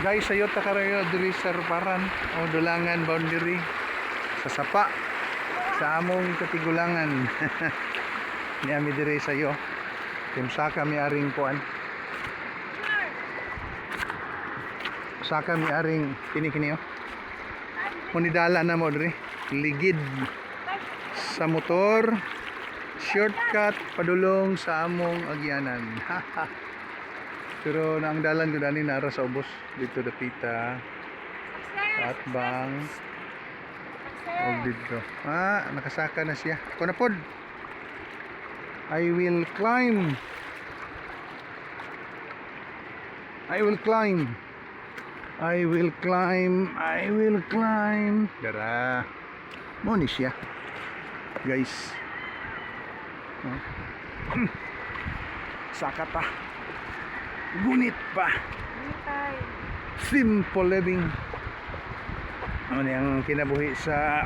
Guys, sayo ta kayo diri sa Ruparan o Dulangan boundary sa Sapa sa among Katigulangan. Niami diri sayo. Saka mi aring kuan. Saka mi aring kini oh. Munidala na mo diri. Ligid sa motor. Shortcut padulong sa among agyanan. Pero ang dalan ko dani nara sa ubos dito dapita at bang og dito. Nakasaka na siya. Ako na pod. I will climb. I will climb. I will climb. I will climb. Dara. Mo ni siya. Guys. Saka pa. Gunit pa. Simple living. Ano yung kinabuhi sa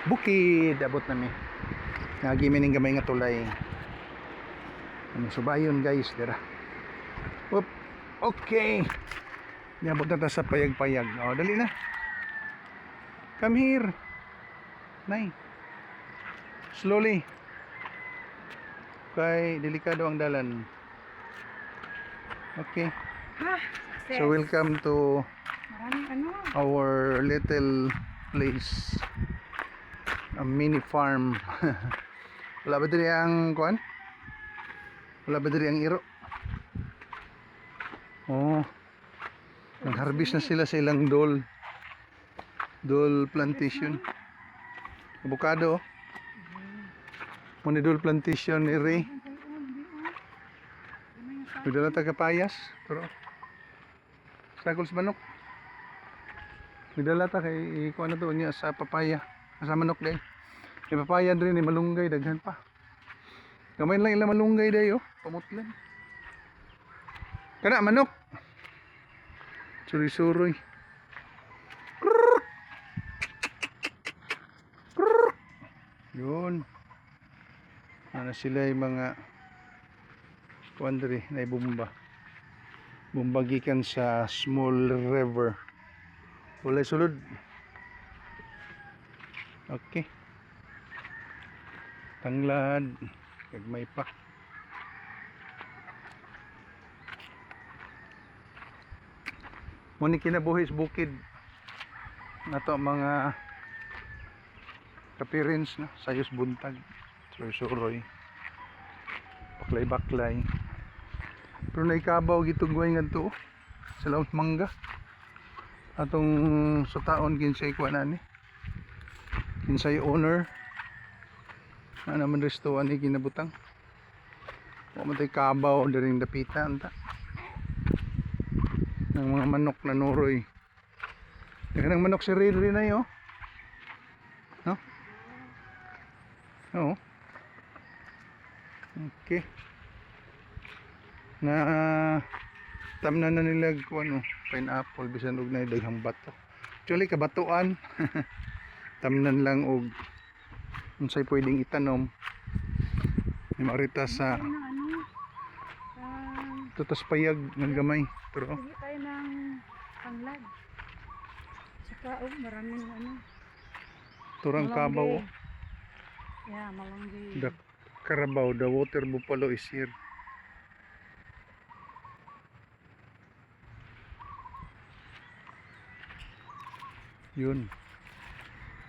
bukid. Abot namin. Nagimin ng gamay nga tulay. Subayon guys. Dira. Oop. Okay. Niabot na ta sa payag-payag. O, dali na. Come here. Nay. Slowly. Kay delikado ang dalan. Okay. So welcome to our little place. A mini farm. Wala ba diri ang kuan? Wala ba diri ang iro? Oh. Nag-harvest na sila sa ilang dol plantation. Avocado. Muna dol plantation ni Ray. Pwede taga payas, pero sagol sa manok. Pwede ta kay ikuha na to niya sa papaya, sa manok day. May papaya din ni malunggay daghan pa. Gamay lang ila malunggay day oh, pamutlan. Kana manok. Suri-suroy. Yun. Ano sila yung mga kuandri na ibumba. Bumba gikan sa small river. Walay sulod. Okay. Tanglad. Kagmay pa. Muni kinabuhi sa bukid. Nato mga kapirins na sayos buntag. Suroy. Baklay-baklay. Pero naikabaw gitugway nga to sa laot mangga. Atong sutaon kinsay kuan ani. Kinsay owner. Na naman resto ani kinabutang. Wa man tay kabaw diring dapita anta. Ng mga manok na nuroy. Daghang manok si Riri na yo. No? Oo. Okay. Na tamnan na nila kung ano, pineapple bisan og nay daghang bato. Actually kabatuan. Tamnan lang og unsay pwedeng itanom. May marita sa tutas payag ng gamay. Pero sige tayo ng tanglad. Saka maraming ano. turang kabaw. Yeah, malunggay. The Carabao, the water buffalo is here. Yun.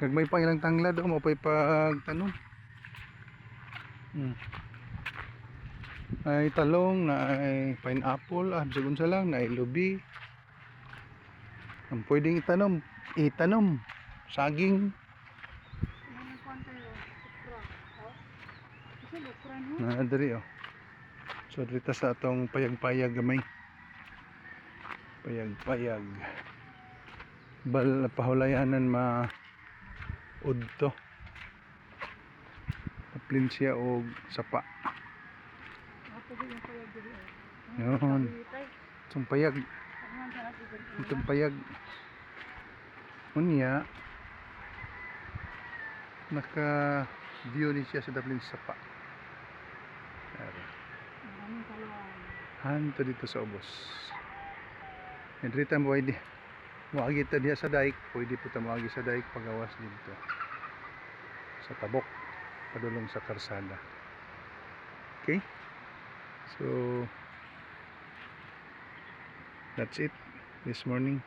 Kagmay pa ilang tanglad o mapay pagtanong. Ay talong, na ay pineapple, sagun sa lang, na ay lubi. Ang pwedeng itanom, saging. Na diri oh. So dito sa atong payag-payag gamay. Payag-payag. Bal pahulayanan ma udto. Aplin siya og sapa. Yun. Itong payag. Itong payag. Unya naka view ni siya sa daplin sapa. Hanto dito sa ubos. Every time pwede. Muagi ta diya sa dike, pwede po ta muagi sa dike pagawas dito. Sa tabok, padulong sa karsada. Okay? So, that's it this morning.